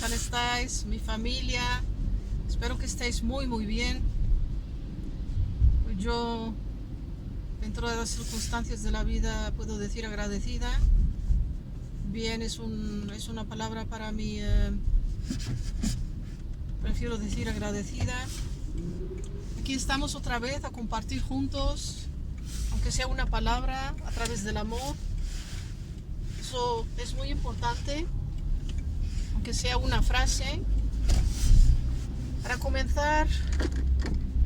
tal estáis? Mi familia, espero que estéis muy bien. Yo, dentro de las circunstancias de la vida, puedo decir agradecida. Bien es una palabra para mí, prefiero decir agradecida. Aquí estamos otra vez a compartir juntos, aunque sea una palabra, a través del amor. Eso es muy importante, aunque sea una frase. Para comenzar,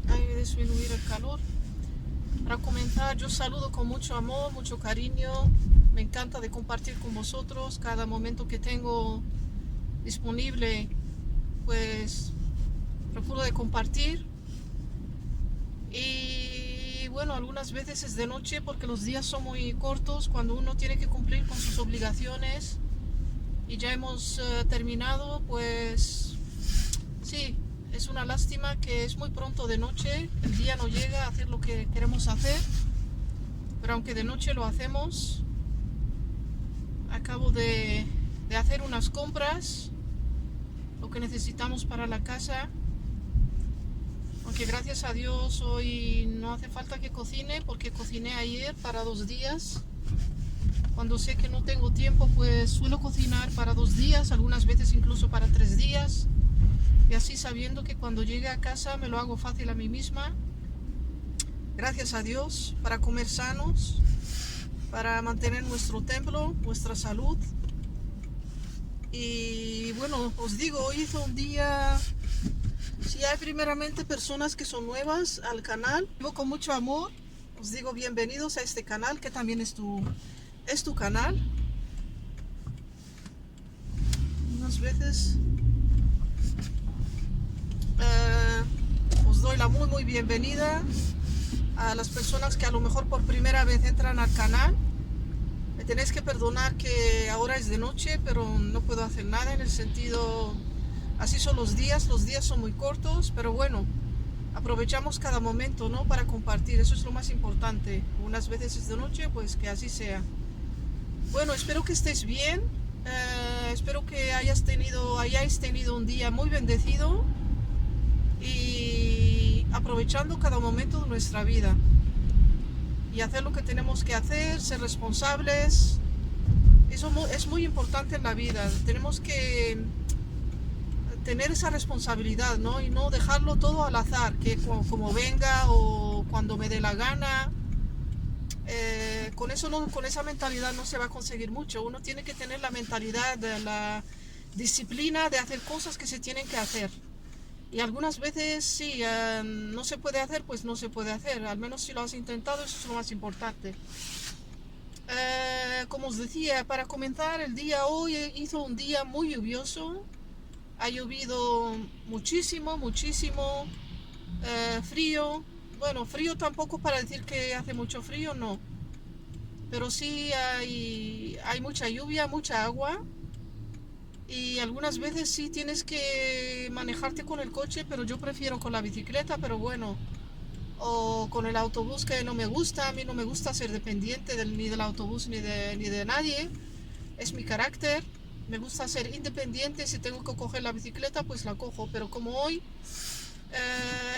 hay que disminuir el calor. Para comenzar, yo saludo con mucho amor, mucho cariño. Me encanta de compartir con vosotros cada momento que tengo disponible, pues procuro de compartir. Y bueno, algunas veces es de noche porque los días son muy cortos cuando uno tiene que cumplir con sus obligaciones y ya hemos terminado, pues sí, es una lástima que es muy pronto de noche, el día no llega a hacer lo que queremos hacer, pero aunque de noche lo hacemos. Acabo de hacer unas compras, lo que necesitamos para la casa, aunque gracias a Dios hoy no hace falta que cocine porque cociné ayer para 2 días. Cuando sé que no tengo tiempo, pues suelo cocinar para 2 días, algunas veces incluso para 3 días, y así sabiendo que cuando llegue a casa me lo hago fácil a mí misma. Gracias a Dios, para comer sanos, para mantener nuestro templo, nuestra salud. Y bueno, os digo, hoy hizo un día. Si hay primeramente personas que son nuevas al canal, vivo con mucho amor, os digo bienvenidos a este canal, que también es tu canal. Unas veces os doy la muy bienvenida a las personas que a lo mejor por primera vez entran al canal. Me tenéis que perdonar que ahora es de noche, pero no puedo hacer nada en el sentido, así son los días son muy cortos, pero bueno, aprovechamos cada momento, ¿no? Para compartir, eso es lo más importante. Unas veces es de noche, pues que así sea. Bueno, espero que estéis bien, espero que hayáis tenido un día muy bendecido y aprovechando cada momento de nuestra vida y hacer lo que tenemos que hacer, ser responsables. Eso es muy importante en la vida. Tenemos que tener esa responsabilidad, ¿no? Y no dejarlo todo al azar, que como venga o cuando me dé la gana. Con esa mentalidad no se va a conseguir mucho. Uno tiene que tener la mentalidad de la disciplina de hacer cosas que se tienen que hacer. Y algunas veces sí, no se puede hacer, pues no se puede hacer. Al menos si lo has intentado, eso es lo más importante. Como os decía, para comenzar el día hoy hizo un día muy lluvioso. Ha llovido muchísimo, frío. Bueno, frío tampoco para decir que hace mucho frío, no. Pero sí hay mucha lluvia, mucha agua. Y algunas veces sí tienes que manejarte con el coche, pero yo prefiero con la bicicleta, pero bueno. O con el autobús, que no me gusta. A mí no me gusta ser dependiente ni del autobús ni de nadie. Es mi carácter. Me gusta ser independiente. Si tengo que coger la bicicleta, pues la cojo. Pero como hoy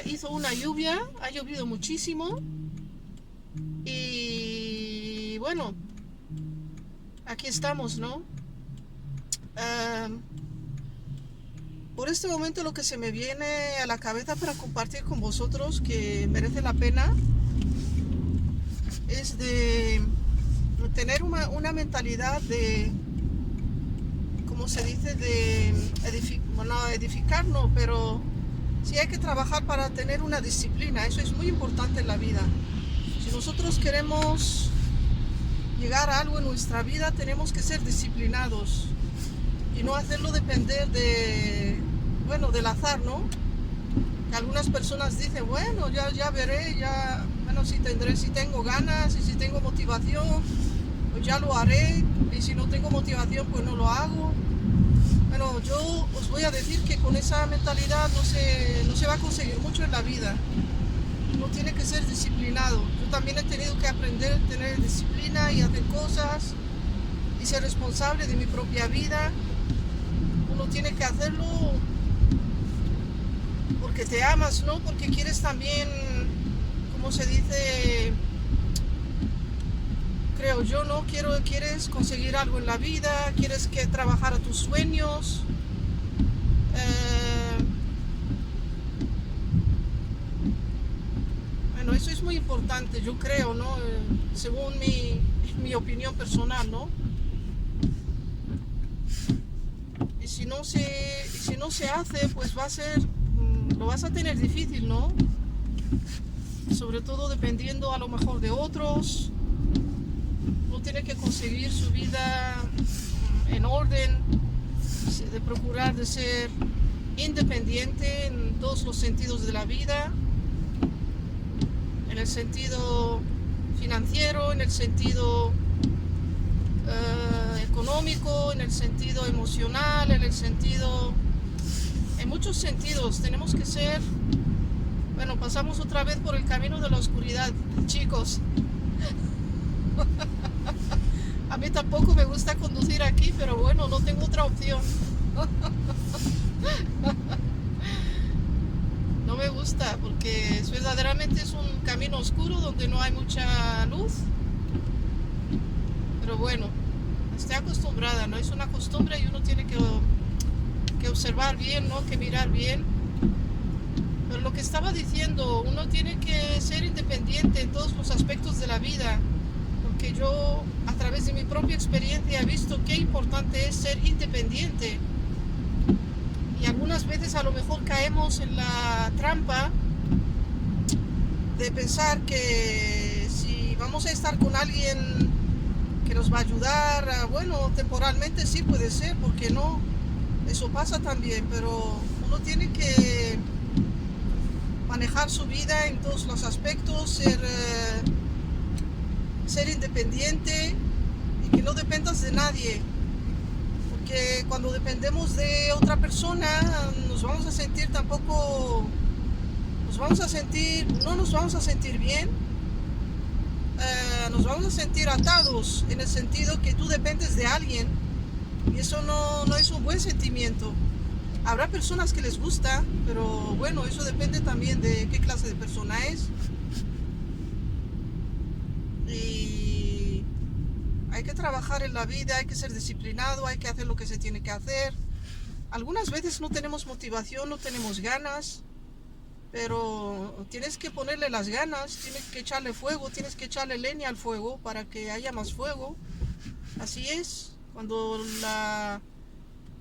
hizo una lluvia, ha llovido muchísimo. Y bueno, aquí estamos, ¿no? Por este momento lo que se me viene a la cabeza para compartir con vosotros, que merece la pena, es de tener una mentalidad de, ¿cómo se dice? De edificar no, pero sí hay que trabajar para tener una disciplina. Eso es muy importante en la vida. Si nosotros queremos llegar a algo en nuestra vida, tenemos que ser disciplinados y no hacerlo depender del azar, ¿no? Que algunas personas dicen, bueno, ya veré, bueno, si tengo ganas y si tengo motivación, pues ya lo haré, y si no tengo motivación, pues no lo hago. Bueno, yo os voy a decir que con esa mentalidad no se va a conseguir mucho en la vida. Uno tiene que ser disciplinado. Yo también he tenido que aprender a tener disciplina y hacer cosas y ser responsable de mi propia vida. uno tiene que hacerlo porque te amas, ¿no? Porque quieres también, como se dice, creo yo, ¿no? Quieres conseguir algo en la vida, quieres que trabajar a tus sueños. Bueno, eso es muy importante, yo creo, ¿no? Según mi opinión personal, ¿no? Y si no se hace, pues va a ser, lo vas a tener difícil, ¿no? Sobre todo dependiendo a lo mejor de otros. Uno tiene que conseguir su vida en orden, de procurar de ser independiente en todos los sentidos de la vida, en el sentido financiero, en el sentido económico, en el sentido emocional, en muchos sentidos. Tenemos que ser, bueno, pasamos otra vez por el camino de la oscuridad, chicos. A mí tampoco me gusta conducir aquí, pero bueno, no tengo otra opción. No me gusta porque verdaderamente es un camino oscuro donde no hay mucha luz. Pero bueno, estoy acostumbrada, ¿no? Es una costumbre y uno tiene que observar bien, ¿no? Que mirar bien. Pero lo que estaba diciendo, uno tiene que ser independiente en todos los aspectos de la vida. Porque yo, a través de mi propia experiencia, he visto qué importante es ser independiente. Y algunas veces a lo mejor caemos en la trampa de pensar que si vamos a estar con alguien que nos va a ayudar, bueno, temporalmente sí puede ser, porque no, eso pasa también, pero uno tiene que manejar su vida en todos los aspectos, ser independiente y que no dependas de nadie. Que cuando dependemos de otra persona no nos vamos a sentir bien, nos vamos a sentir atados en el sentido que tú dependes de alguien y eso no es un buen sentimiento. Habrá personas que les gusta, pero bueno, eso depende también de qué clase de persona es. Y hay que trabajar en la vida, hay que ser disciplinado, hay que hacer lo que se tiene que hacer. Algunas veces no tenemos motivación, no tenemos ganas, pero tienes que ponerle las ganas, tienes que echarle fuego, tienes que echarle leña al fuego para que haya más fuego. Así es, cuando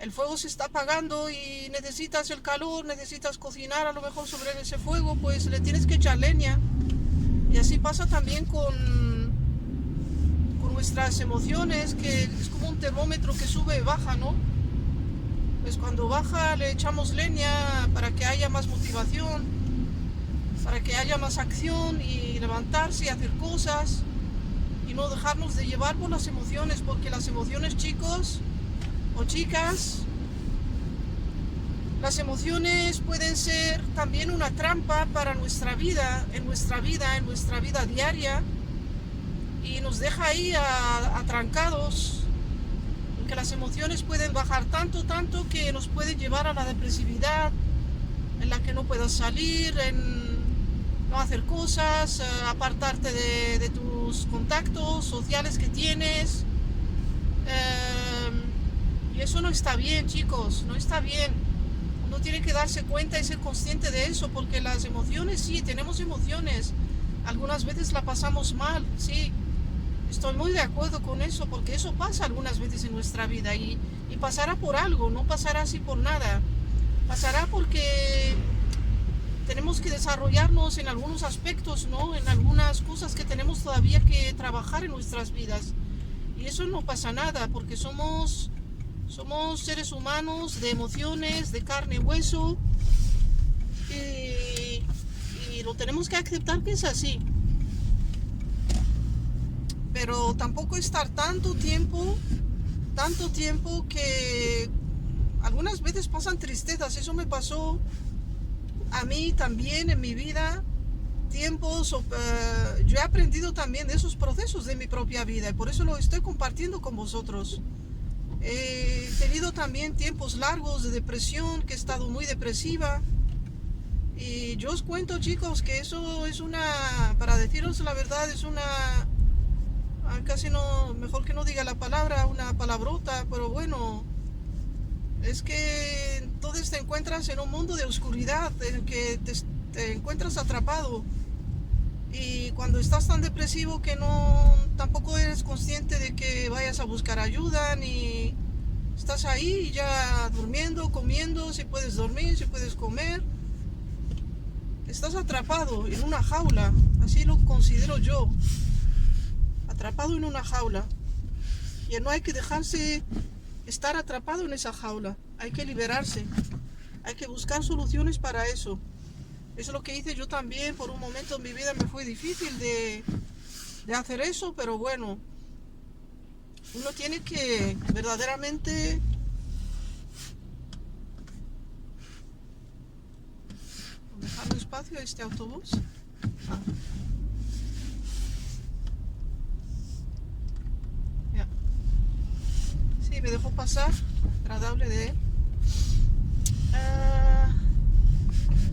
el fuego se está apagando y necesitas el calor, necesitas cocinar a lo mejor sobre ese fuego, pues le tienes que echar leña. Y así pasa también con nuestras emociones, que es como un termómetro que sube y baja, ¿no? Pues cuando baja le echamos leña para que haya más motivación, para que haya más acción y levantarse y hacer cosas y no dejarnos de llevar por las emociones, porque las emociones, chicos o chicas, las emociones pueden ser también una trampa para nuestra vida, en nuestra vida diaria, y nos deja ahí atrancados, que las emociones pueden bajar tanto que nos pueden llevar a la depresividad, en la que no puedas salir, en no hacer cosas, apartarte de tus contactos sociales que tienes, y eso no está bien, chicos, no está bien. Uno tiene que darse cuenta y ser consciente de eso, porque las emociones, sí, tenemos emociones, algunas veces la pasamos mal, sí. Estoy muy de acuerdo con eso, porque eso pasa algunas veces en nuestra vida y pasará por algo, no pasará así por nada. Pasará porque tenemos que desarrollarnos en algunos aspectos, ¿no? En algunas cosas que tenemos todavía que trabajar en nuestras vidas. Y eso no pasa nada, porque somos seres humanos de emociones, de carne y hueso, y lo tenemos que aceptar que es así. Pero tampoco estar tanto tiempo que algunas veces pasan tristezas. Eso me pasó a mí también en mi vida, yo he aprendido también de esos procesos de mi propia vida y por eso lo estoy compartiendo con vosotros. He tenido también tiempos largos de depresión, que he estado muy depresiva. Y yo os cuento, chicos, que eso es para deciros la verdad, es casi no, mejor que no diga la palabra, una palabrota, pero bueno, es que entonces te encuentras en un mundo de oscuridad, en el que te encuentras atrapado. Y cuando estás tan depresivo que tampoco eres consciente de que vayas a buscar ayuda, ni estás ahí ya durmiendo, comiendo, si puedes dormir, si puedes comer. Estás atrapado en una jaula, así lo considero yo, atrapado en una jaula. Y no hay que dejarse estar atrapado en esa jaula, hay que liberarse, hay que buscar soluciones para eso. Eso es lo que hice yo también. Por un momento en mi vida me fue difícil de hacer eso, pero bueno, uno tiene que verdaderamente dejarle espacio a este autobús. Ya. Sí, me dejó pasar, agradable de él.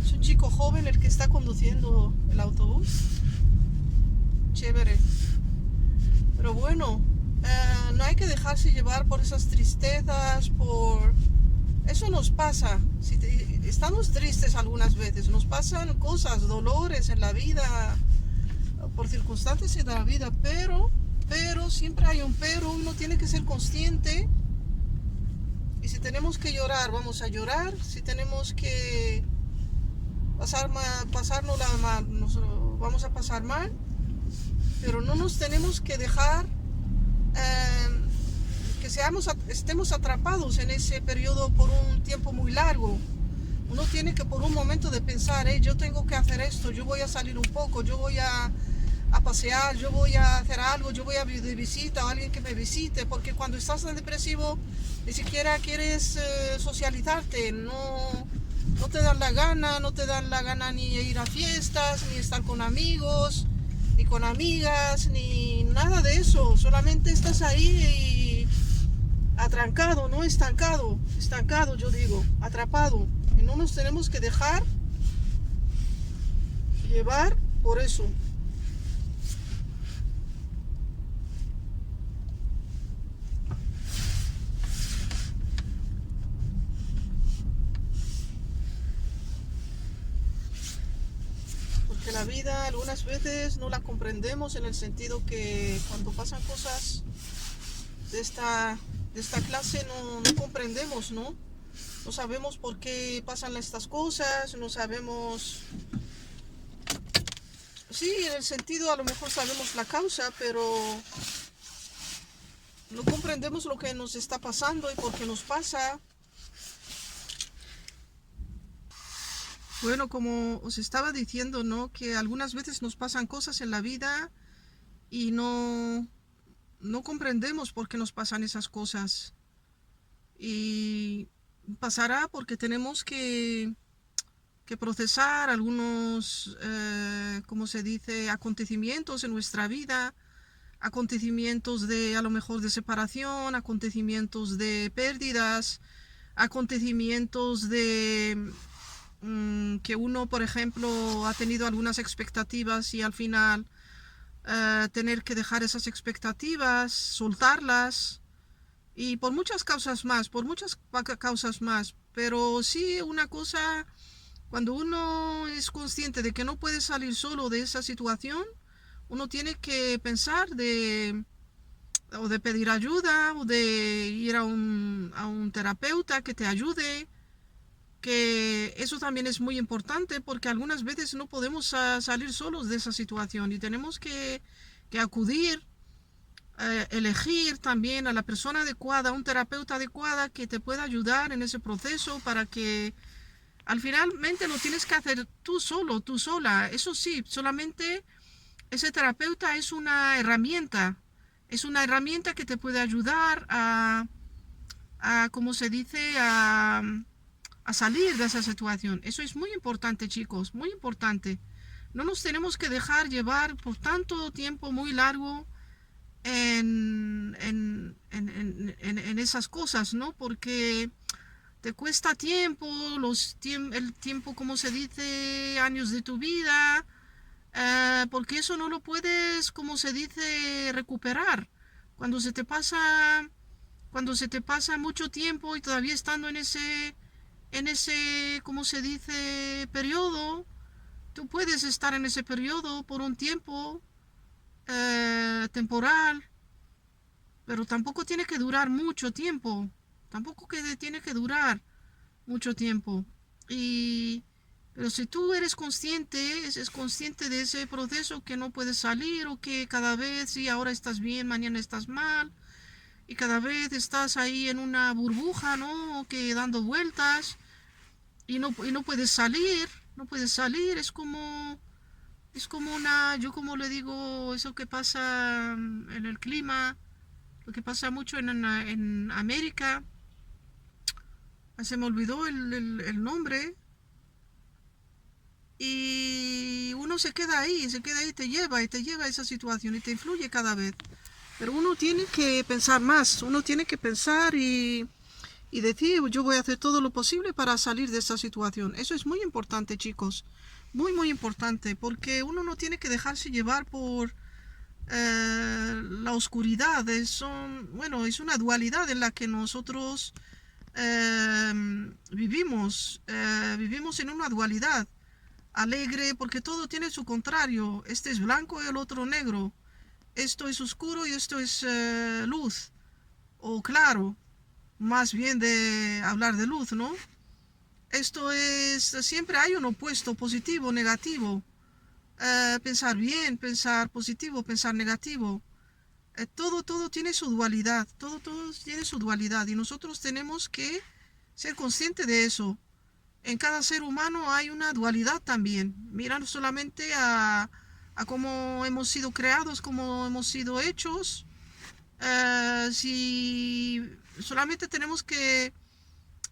Es un chico joven el que está conduciendo el autobús. Chévere. Pero bueno, no hay que dejarse llevar por esas tristezas, Eso nos pasa. Estamos tristes algunas veces, nos pasan cosas, dolores en la vida, por circunstancias de la vida, pero siempre hay un pero. Uno tiene que ser consciente. Y si tenemos que llorar, vamos a llorar. Si tenemos que pasárnosla mal, vamos a pasar mal. Pero no nos tenemos que dejar que estemos atrapados en ese periodo por un tiempo muy largo. Uno tiene que por un momento de pensar, yo tengo que hacer esto, yo voy a salir un poco, yo voy a pasear, yo voy a hacer algo, yo voy a de visita a alguien que me visite, porque cuando estás tan depresivo ni siquiera quieres socializarte, no te dan la gana, no te dan la gana ni ir a fiestas, ni estar con amigos, ni con amigas, ni nada de eso. Solamente estás ahí atrancado, no estancado, yo digo, atrapado. Y no nos tenemos que dejar llevar por eso. Porque la vida algunas veces no la comprendemos, en el sentido que cuando pasan cosas de esta clase no comprendemos, ¿no? No sabemos por qué pasan estas cosas, no sabemos. Sí, en el sentido a lo mejor sabemos la causa, pero no comprendemos lo que nos está pasando y por qué nos pasa. Bueno, como os estaba diciendo, ¿no? Que algunas veces nos pasan cosas en la vida y no comprendemos por qué nos pasan esas cosas. Y pasará porque tenemos que procesar algunos, ¿cómo se dice?, acontecimientos en nuestra vida, acontecimientos a lo mejor de separación, acontecimientos de pérdidas, acontecimientos de que uno, por ejemplo, ha tenido algunas expectativas y al final tener que dejar esas expectativas, soltarlas, y por muchas causas más, pero sí una cosa, cuando uno es consciente de que no puede salir solo de esa situación, uno tiene que pensar o de pedir ayuda, o de ir a un terapeuta que te ayude, que eso también es muy importante, porque algunas veces no podemos salir solos de esa situación y tenemos que acudir, elegir también a la persona adecuada, un terapeuta adecuada que te pueda ayudar en ese proceso, para que al finalmente lo tienes que hacer tú solo, tú sola. Eso sí, solamente ese terapeuta es una herramienta que te puede ayudar ¿cómo se dice?, a salir de esa situación. Eso es muy importante, chicos, muy importante. No nos tenemos que dejar llevar por tanto tiempo muy largo en esas cosas, ¿no? Porque te cuesta tiempo, el tiempo, como se dice, años de tu vida, porque eso no lo puedes, como se dice, recuperar. Cuando se te pasa, cuando se te pasa mucho tiempo y todavía estando en ese, como se dice, periodo, tú puedes estar en ese periodo por un tiempo temporal, pero tampoco tiene que durar mucho tiempo. Tampoco tiene que durar mucho tiempo. Y, pero si tú eres consciente, es consciente de ese proceso que no puedes salir o que cada vez, sí, ahora estás bien, mañana estás mal, y cada vez estás ahí en una burbuja, ¿no? Que dando vueltas y no puedes salir, no puedes salir, es como yo como le digo, eso que pasa en el clima, lo que pasa mucho en América, se me olvidó el nombre, y uno se queda ahí, te lleva a esa situación y te influye cada vez. Pero uno tiene que pensar más, uno tiene que pensar y decir, yo voy a hacer todo lo posible para salir de esta situación. Eso es muy importante, chicos, muy, muy importante, porque uno no tiene que dejarse llevar por la oscuridad. Bueno, es una dualidad en la que nosotros vivimos en una dualidad alegre, porque todo tiene su contrario. Este es blanco y el otro negro. Esto es oscuro y esto es luz o claro. Más bien de hablar de luz, ¿no? Siempre hay un opuesto, positivo, negativo. Pensar bien, pensar positivo, pensar negativo. Todo tiene su dualidad, todo tiene su dualidad y nosotros tenemos que ser conscientes de eso. En cada ser humano hay una dualidad también. Mira solamente a cómo hemos sido creados, cómo hemos sido hechos. Si solamente tenemos que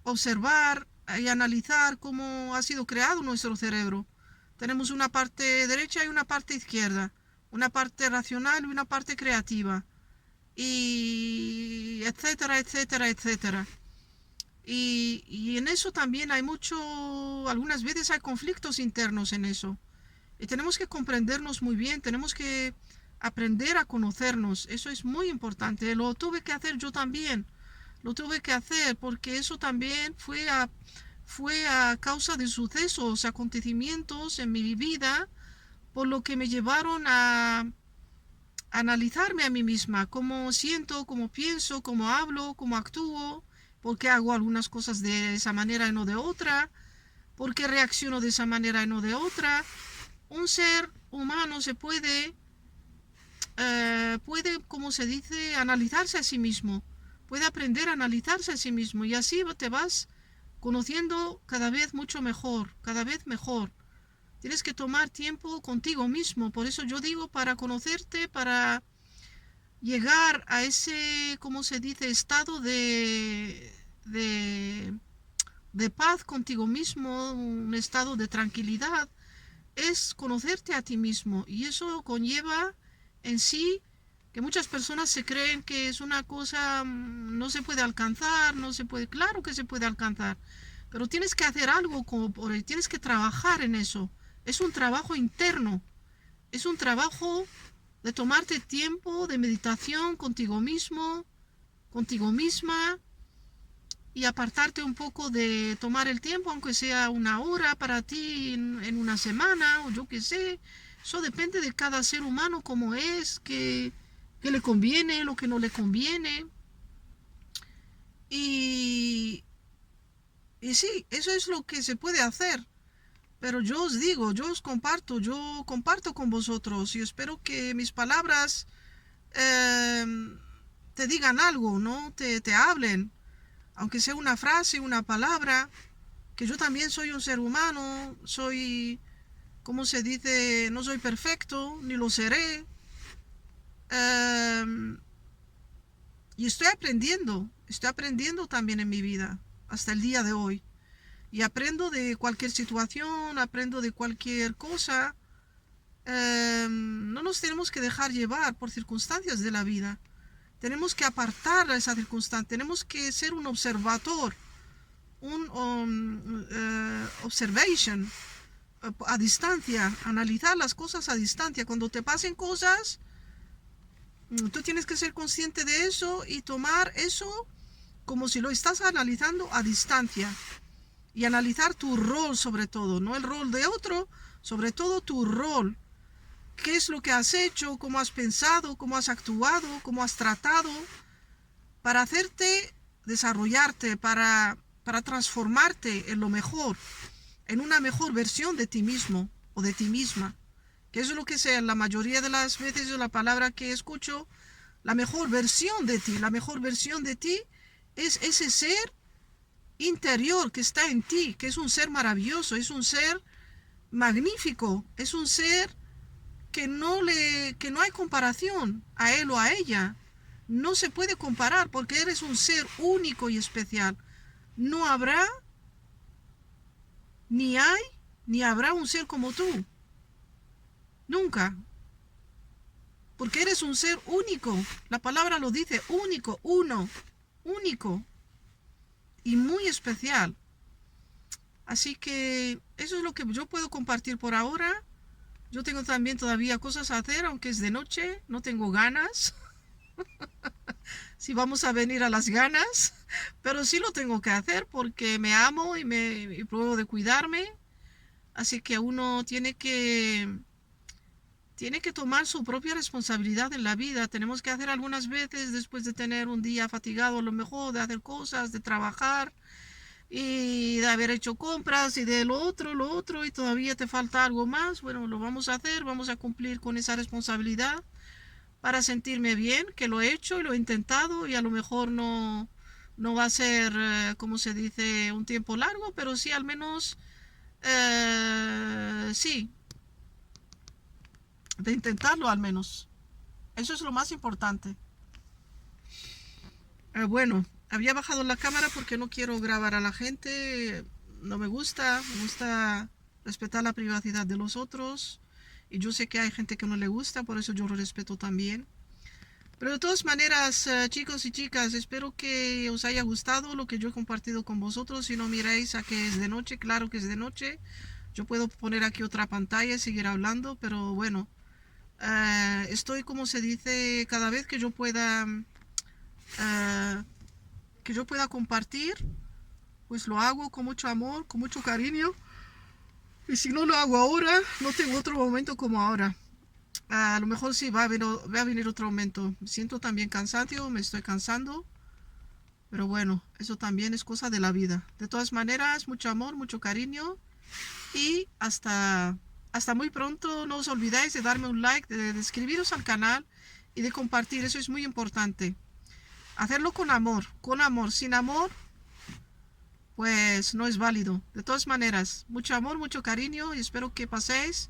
observar y analizar cómo ha sido creado nuestro cerebro. Tenemos una parte derecha y una parte izquierda, una parte racional y una parte creativa, y etcétera, etcétera, etcétera. Y en eso también algunas veces hay conflictos internos en eso. Y tenemos que comprendernos muy bien, tenemos que aprender a conocernos. Eso es muy importante. Lo tuve que hacer yo también. Lo tuve que hacer porque eso también fue a causa de sucesos, acontecimientos en mi vida, por lo que me llevaron a analizarme a mí misma, cómo siento, cómo pienso, cómo hablo, cómo actúo, por qué hago algunas cosas de esa manera y no de otra, por qué reacciono de esa manera y no de otra. Un ser humano puede, como se dice, analizarse a sí mismo, puede aprender a analizarse a sí mismo, y así te vas conociendo cada vez mucho mejor, cada vez mejor. Tienes que tomar tiempo contigo mismo, por eso yo digo, para conocerte, para llegar a ese, como se dice, estado de paz contigo mismo, un estado de tranquilidad, es conocerte a ti mismo. Y eso conlleva en sí que muchas personas se creen que es una cosa, no se puede alcanzar, no se puede, claro que se puede alcanzar, pero tienes que hacer algo tienes que trabajar en eso. Es un trabajo interno, es un trabajo de tomarte tiempo de meditación contigo mismo, contigo misma, y apartarte un poco de tomar el tiempo, aunque sea una hora para ti en una semana, o yo qué sé. Eso depende de cada ser humano, cómo es, qué le conviene, lo que no le conviene. Y, y sí, eso es lo que se puede hacer. Pero yo os digo, yo comparto con vosotros y espero que mis palabras eh, te digan algo, ¿no? Te hablen, aunque sea una frase, una palabra, que yo también soy un ser humano, ¿cómo se dice? No soy perfecto, ni lo seré. Eh, y estoy aprendiendo también en mi vida, hasta el día de hoy. Y aprendo de cualquier situación, aprendo de cualquier cosa. no nos tenemos que dejar llevar por circunstancias de la vida. Tenemos que apartar a esa circunstancia, tenemos que ser un observador, un observation a distancia, analizar las cosas a distancia. Cuando te pasen cosas, tú tienes que ser consciente de eso y tomar eso como si lo estás analizando a distancia. Y analizar tu rol sobre todo, no el rol de otro, sobre todo tu rol. ¿Qué es lo que has hecho? ¿Cómo has pensado? ¿Cómo has actuado? ¿Cómo has tratado? Para hacerte desarrollarte, para transformarte en lo mejor, en una mejor versión de ti mismo o de ti misma. Que eso es lo que sea, la mayoría de las veces la palabra que escucho, la mejor versión de ti. La mejor versión de ti es ese ser interior que está en ti, que es un ser maravilloso, es un ser magnífico, es un ser que no hay comparación a él o a ella. No se puede comparar porque eres un ser único y especial. No habrá, ni hay, ni habrá un ser como tú. Nunca. Porque eres un ser único. La palabra lo dice, único, uno, único. Y muy especial. Así que eso es lo que yo puedo compartir por ahora. Yo tengo también todavía cosas a hacer, aunque es de noche, no tengo ganas. Si vamos a venir a las ganas, pero sí lo tengo que hacer porque me amo y pruebo de cuidarme. Así que uno tiene que tomar su propia responsabilidad en la vida. Tenemos que hacer algunas veces, después de tener un día fatigado, a lo mejor de hacer cosas, de trabajar y de haber hecho compras y de lo otro, y todavía te falta algo más. Bueno, lo vamos a hacer, vamos a cumplir con esa responsabilidad para sentirme bien, que lo he hecho y lo he intentado, y a lo mejor no va a ser, como se dice, un tiempo largo, pero sí al menos, sí, de intentarlo al menos. Eso es lo más importante. Bueno, había bajado la cámara porque no quiero grabar a la gente. No me gusta respetar la privacidad de los otros. Y yo sé que hay gente que no le gusta, por eso yo lo respeto también. Pero de todas maneras, chicos y chicas, espero que os haya gustado lo que yo he compartido con vosotros. Si no miráis a que es de noche, claro que es de noche. Yo puedo poner aquí otra pantalla y seguir hablando, pero bueno, estoy, como se dice, cada vez que yo pueda compartir, pues lo hago con mucho amor, con mucho cariño. Y si no lo hago ahora, no tengo otro momento como ahora. A lo mejor sí va a venir otro momento. Me siento también cansancio, me estoy cansando. Pero bueno, eso también es cosa de la vida. De todas maneras, mucho amor, mucho cariño. Y hasta muy pronto. No os olvidéis de darme un like, de suscribiros al canal y de compartir. Eso es muy importante. Hacerlo con amor. Con amor. Sin amor, pues no es válido. De todas maneras, mucho amor, mucho cariño. Y espero que paséis,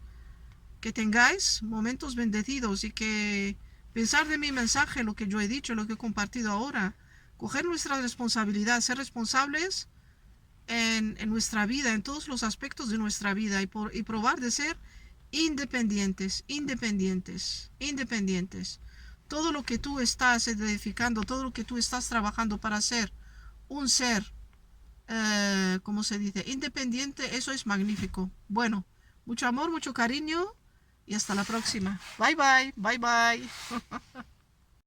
que tengáis momentos bendecidos y que pensar de mi mensaje, lo que yo he dicho, lo que he compartido ahora, coger nuestra responsabilidad, ser responsables en nuestra vida, en todos los aspectos de nuestra vida, y probar de ser independientes. Todo lo que tú estás edificando, todo lo que tú estás trabajando para ser un ser, como se dice, independiente, eso es magnífico. Bueno, mucho amor, mucho cariño. Y hasta la próxima. Bye bye, bye bye.